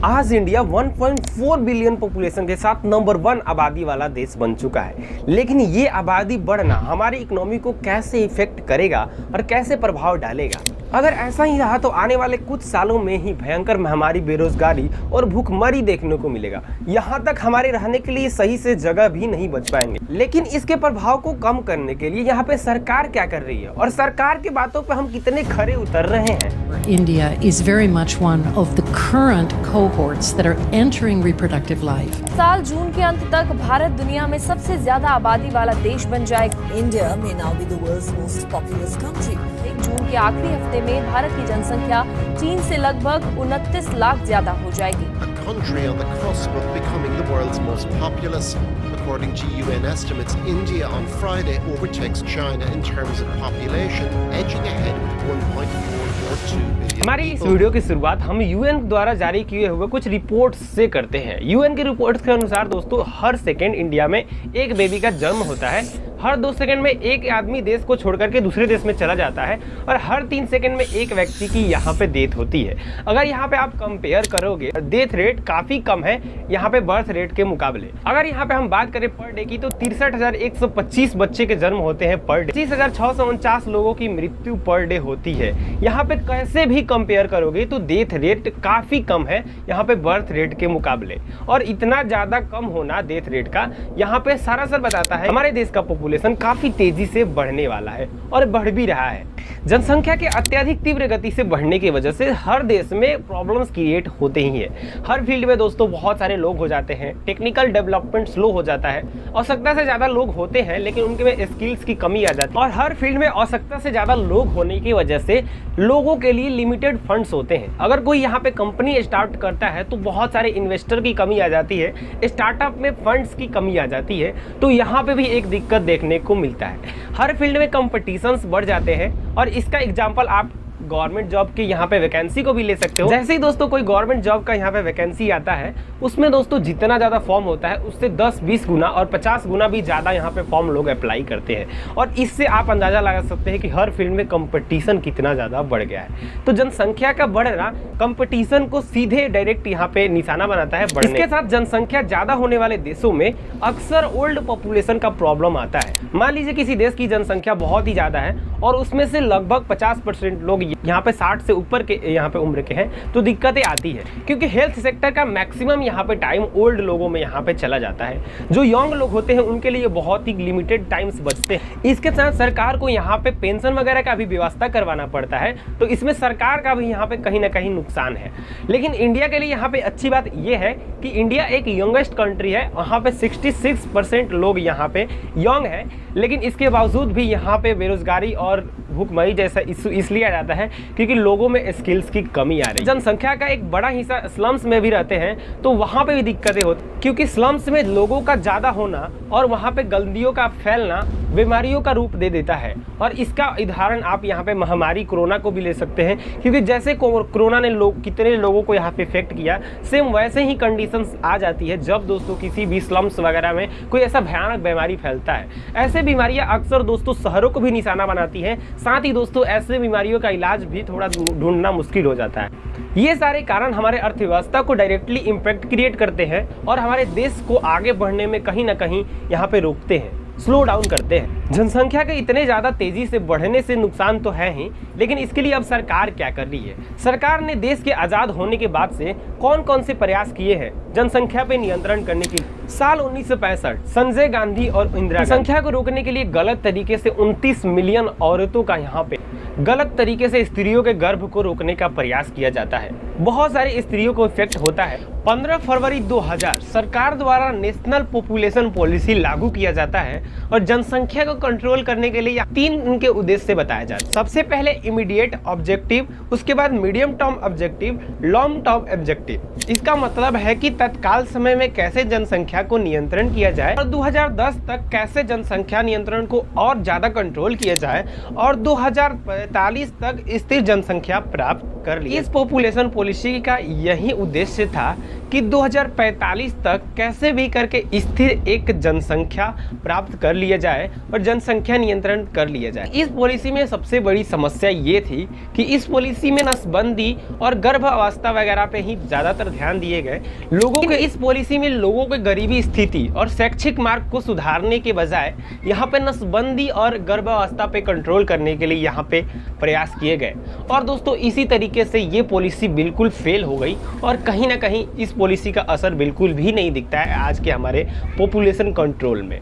आज India 1.4 billion population के साथ नंबर 1 आबादी वाला देश बन चुका है। लेकिन ये आबादी बढ़ना हमारी इकोनॉमी को कैसे इफेक्ट करेगा और कैसे प्रभाव डालेगा? अगर ऐसा ही रहा तो आने वाले कुछ सालों में ही भयंकर महामारी, बेरोजगारी और भूखमरी देखने को मिलेगा। यहाँ तक हमारे रहने के लिए सही से जगह भी नहीं बच पाएंगे। लेकिन इसके प्रभाव को कम करने के लिए यहाँ पे सरकार क्या कर रही है और सरकार की बातों पे हम कितने खरे उतर रहे हैं? India is very much one of the current cohorts that are entering reproductive life. साल जून के अंत तक भारत दुनिया में सबसे ज्यादा आबादी वाला देश बन जाएगा। India may now be the world's most populous country. जून के आखिरी हफ्ते में भारत की जनसंख्या चीन से लगभग 29 लाख ज्यादा हो जाएगी। A country on the cusp of becoming the world's most populous. According to UN estimates, India on Friday overtakes China in terms of population, edging ahead with 1.442 billion. हमारी इस वीडियो की शुरुआत हम यूएन द्वारा जारी किए हुए कुछ रिपोर्ट्स से करते हैं। यूएन की रिपोर्ट्स के अनुसार दोस्तों, हर सेकेंड इंडिया में एक बेबी का जन्म होता है। हर 2 सेकंड में एक आदमी देश को छोड़कर के दूसरे देश में चला जाता है और हर 3 सेकंड में एक व्यक्ति की यहाँ पे डेथ होती है। अगर यहाँ पे आप कंपेयर करोगे, डेथ रेट काफ़ी कम है यहाँ पे बर्थ रेट के मुकाबले। अगर यहाँ पे हम बात करें पर डे की तो 63,125 बच्चे के जन्म होते हैं पर डे। 25,649 लोगों की मृत्यु पर डे होती है। यहाँ पे कैसे भी कंपेयर करोगे तो डेथ रेट काफ़ी कम है यहाँ पे बर्थ रेट के मुकाबले। और इतना ज़्यादा कम होना डेथ रेट का यहाँ पे सरासर बताता है हमारे देश का पॉपुलेशन काफी तेजी से बढ़ने वाला है और बढ़ भी रहा है। जनसंख्या के अत्यधिक तीव्र गति से बढ़ने की वजह से हर देश में प्रॉब्लम्स क्रिएट होते ही है। हर फील्ड में दोस्तों बहुत सारे लोग हो जाते हैं, टेक्निकल डेवलपमेंट स्लो हो जाता है, आवश्यकता से ज़्यादा लोग होते हैं लेकिन उनके में स्किल्स की कमी आ जाती है। और हर फील्ड में आवश्यकता से ज़्यादा लोग होने की वजह से लोगों के लिए लिमिटेड फंड्स होते हैं। अगर कोई यहाँ पे कंपनी स्टार्ट करता है तो बहुत सारे इन्वेस्टर की कमी आ जाती है, स्टार्टअप में फंड्स की कमी आ जाती है, तो यहाँ पे भी एक दिक्कत देखने को मिलता है। हर फील्ड में कंपटीशंस बढ़ जाते हैं और इसका एग्जांपल आप गवर्नमेंट जॉब की यहाँ पे वैकेंसी को भी ले सकते हो। जैसे ही दोस्तों कोई गवर्नमेंट जॉब का यहाँ पे वैकेंसी आता है, उसमें दोस्तों जितना ज़्यादा फॉर्म होता है उससे 10-20 गुना और 50 गुना भी ज़्यादा यहाँ पे फॉर्म लोग अप्लाई करते हैं। और इससे आप अंदाज़ा लगा सकते हैं कि हर फील्ड में कंपटीशन कितना ज़्यादा बढ़ गया है। तो जनसंख्या का बढ़ना कंपटीशन को सीधे डायरेक्ट यहाँ पे निशाना बनाता है बढ़ने। इसके साथ जनसंख्या ज़्यादा होने वाले देशों में अक्सर ओल्ड पॉपुलेशन का प्रॉब्लम आता है। मान लीजिए किसी देश की जनसंख्या बहुत ही ज़्यादा है और उसमें से लगभग 50% लोग यहाँ पे 60 से ऊपर के यहाँ पे उम्र के हैं, तो दिक्कतें आती है क्योंकि हेल्थ सेक्टर का मैक्सिमम यहाँ पे टाइम ओल्ड लोगों में यहाँ पे चला जाता है। जो यंग लोग होते हैं उनके लिए बहुत ही लिमिटेड टाइम्स बचते हैं। इसके साथ सरकार को यहाँ पे पेंशन वगैरह का भी व्यवस्था करवाना पड़ता है, तो इसमें सरकार का भी यहाँ पे कहीं ना कहीं नुकसान है। लेकिन इंडिया के लिए यहाँ पे अच्छी बात यह है कि इंडिया एक यंगेस्ट कंट्री है। वहाँ पे 66% लोग यहाँ पे यंग है, लेकिन इसके बावजूद भी यहाँ पे बेरोजगारी और भूखमरी जैसा इशू इसलिए आ जाता है क्योंकि लोगों में स्किल्स की कमी आ रही है। जनसंख्या का एक बड़ा हिस्सा स्लम्स में भी रहते हैं, तो वहाँ पे भी दिक्कतें होती क्योंकि स्लम्स में लोगों का ज़्यादा होना और वहाँ पे गंदगियों का फैलना बीमारियों का रूप दे देता है। और इसका उदाहरण आप यहाँ पे महामारी कोरोना को भी ले सकते हैं, क्योंकि जैसे कोरोना ने कितने लोगों को यहाँ पे इफेक्ट किया, सेम वैसे ही कंडीशंस आ जाती है जब दोस्तों किसी भी स्लम्स वगैरह में कोई ऐसा भयानक बीमारी फैलता है। ऐसे बीमारियाँ अक्सर दोस्तों शहरों को भी निशाना बनाती हैं। साथ ही दोस्तों ऐसे बीमारियों का इलाज भी थोड़ा ढूंढना मुश्किल हो जाता है। ये सारे कारण हमारे अर्थव्यवस्था को डायरेक्टली इम्पैक्ट क्रिएट करते हैं और हमारे देश को आगे बढ़ने में कहीं ना कहीं यहाँ पे रोकते हैं, स्लो डाउन करते हैं। जनसंख्या के इतने ज़्यादा तेज़ी से बढ़ने से नुकसान तो है ही, लेकिन इसके लिए अब सरकार क्या कर रही है? सरकार ने देश के आज़ाद होने के बाद से कौन कौन से प्रयास किए हैं जनसंख्या पे नियंत्रण करने के लिए? साल 1965 संजय गांधी और इंदिरा गांधी संख्या को रोकने के लिए गलत तरीके से 29 मिलियन औरतों का यहाँ पे गलत तरीके से स्त्रियों के गर्भ को रोकने का प्रयास किया जाता है। बहुत सारी स्त्रियों को इफेक्ट होता है। 15 फरवरी 2000 सरकार द्वारा नेशनल पॉपुलेशन पॉलिसी लागू किया जाता है और जनसंख्या को कंट्रोल करने के लिए 3 उनके उद्देश्य बताया जाता है। सबसे पहले इमीडिएट ऑब्जेक्टिव, उसके बाद medium term objective, long term objective. इसका मतलब है कि तत्काल समय में कैसे जनसंख्या को नियंत्रण किया जाए और 2010 तक कैसे जनसंख्या नियंत्रण को और ज्यादा कंट्रोल किया जाए और 2045 तक स्थिर जनसंख्या प्राप्त कर ली। इस पॉपुलेशन पॉलिसी का यही उद्देश्य था कि 2045 तक कैसे भी करके स्थिर एक जनसंख्या प्राप्त कर लिया जाए और जनसंख्या नियंत्रण कर लिया जाए। इस पॉलिसी में सबसे बड़ी समस्या ये थी कि इस पॉलिसी में नसबंदी और गर्भावस्था वगैरह पे ही ज़्यादातर ध्यान दिए गए। लोगों के इस पॉलिसी में लोगों के गरीबी स्थिति और शैक्षिक मार्ग को सुधारने के बजाय यहाँ पे नसबंदी और गर्भावस्था पे कंट्रोल करने के लिए यहाँ पे प्रयास किए गए। और दोस्तों इसी तरीके से ये पॉलिसी बिल्कुल फेल हो गई और कहीं ना कहीं इस पॉलिसी का असर बिल्कुल भी नहीं दिखता है आज के हमारे पॉपुलेशन कंट्रोल में।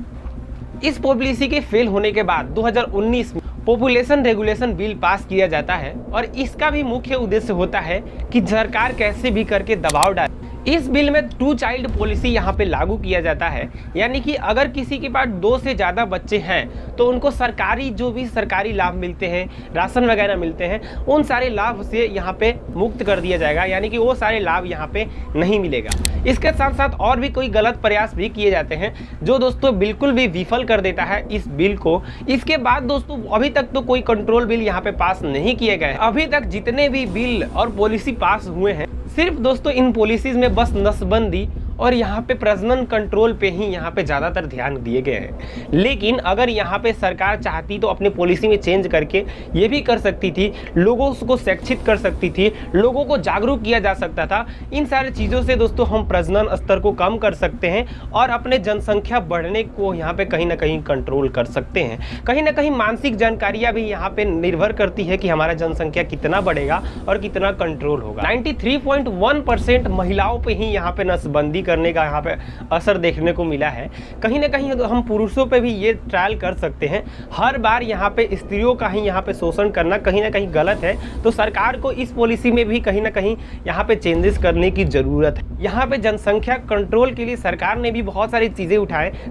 इस पॉलिसी के फेल होने के बाद 2019 में पॉपुलेशन रेगुलेशन बिल पास किया जाता है और इसका भी मुख्य उद्देश्य होता है कि सरकार कैसे भी करके दबाव डाले। इस बिल में 2 चाइल्ड पॉलिसी यहाँ पे लागू किया जाता है, यानी कि अगर किसी के पास 2 से ज़्यादा बच्चे हैं तो उनको सरकारी जो भी सरकारी लाभ मिलते हैं, राशन वगैरह मिलते हैं, उन सारे लाभ से यहाँ पे मुक्त कर दिया जाएगा, यानी कि वो सारे लाभ यहाँ पे नहीं मिलेगा। इसके साथ साथ और भी कोई गलत प्रयास भी किए जाते हैं जो दोस्तों बिल्कुल भी विफल कर देता है इस बिल को। इसके बाद दोस्तों अभी तक तो कोई कंट्रोल बिल यहाँ पे पास नहीं किए गए। अभी तक जितने भी बिल और पॉलिसी पास हुए हैं सिर्फ दोस्तों इन पॉलिसीज में बस नसबंदी और यहाँ पे प्रजनन कंट्रोल पे ही यहाँ पे ज़्यादातर ध्यान दिए गए हैं। लेकिन अगर यहाँ पे सरकार चाहती तो अपने पॉलिसी में चेंज करके ये भी कर सकती थी, लोगों को शिक्षित कर सकती थी, लोगों को जागरूक किया जा सकता था। इन सारी चीज़ों से दोस्तों हम प्रजनन स्तर को कम कर सकते हैं और अपने जनसंख्या बढ़ने को यहाँ पे कहीं ना कहीं कंट्रोल कर सकते हैं। कहीं ना कहीं मानसिक जानकारियाँ भी यहाँ पे निर्भर करती है कि हमारा जनसंख्या कितना बढ़ेगा और कितना कंट्रोल होगा। 93.1% महिलाओं पे ही यहाँ पे नसबंदी करने का यहाँ पे असर देखने को मिला है। कहीं ना कहीं हम पुरुषों पे भी ये ट्रायल कर सकते हैं। हर बार यहाँ पे स्त्रियों का ही यहाँ पे शोषण करना कहीं ना कहीं गलत है, तो सरकार को इस पॉलिसी में भी कहीं ना कहीं यहाँ पे चेंजेस करने की ज़रूरत है। यहाँ पे जनसंख्या कंट्रोल के लिए सरकार ने भी बहुत सारी चीज़ें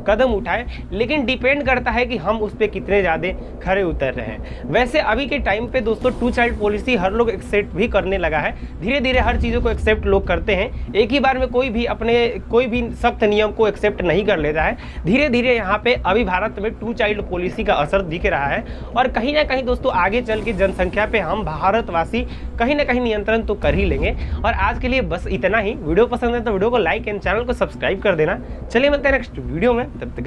कदम उठाए, लेकिन डिपेंड करता है कि हम उस पर कितने ज़्यादा खरे उतर रहे हैं। वैसे अभी के टाइम पे दोस्तों 2 चाइल्ड पॉलिसी हर लोग एक्सेप्ट भी करने लगा है। धीरे धीरे हर चीज़ों को एक्सेप्ट लोग करते हैं। एक ही बार में कोई भी सख्त नियम को एक्सेप्ट नहीं कर लेता है। धीरे धीरे यहाँ पे अभी भारत में 2 चाइल्ड पॉलिसी का असर दिख रहा है और कहीं ना कहीं दोस्तों आगे चल के जनसंख्या पे हम भारतवासी कहीं ना कहीं नियंत्रण तो कर ही लेंगे। और आज के लिए बस इतना ही। वीडियो पसंद है तो वीडियो को लाइक एंड चैनल को सब्सक्राइब कर देना। चलिए मिलते हैं नेक्स्ट वीडियो में, तब तक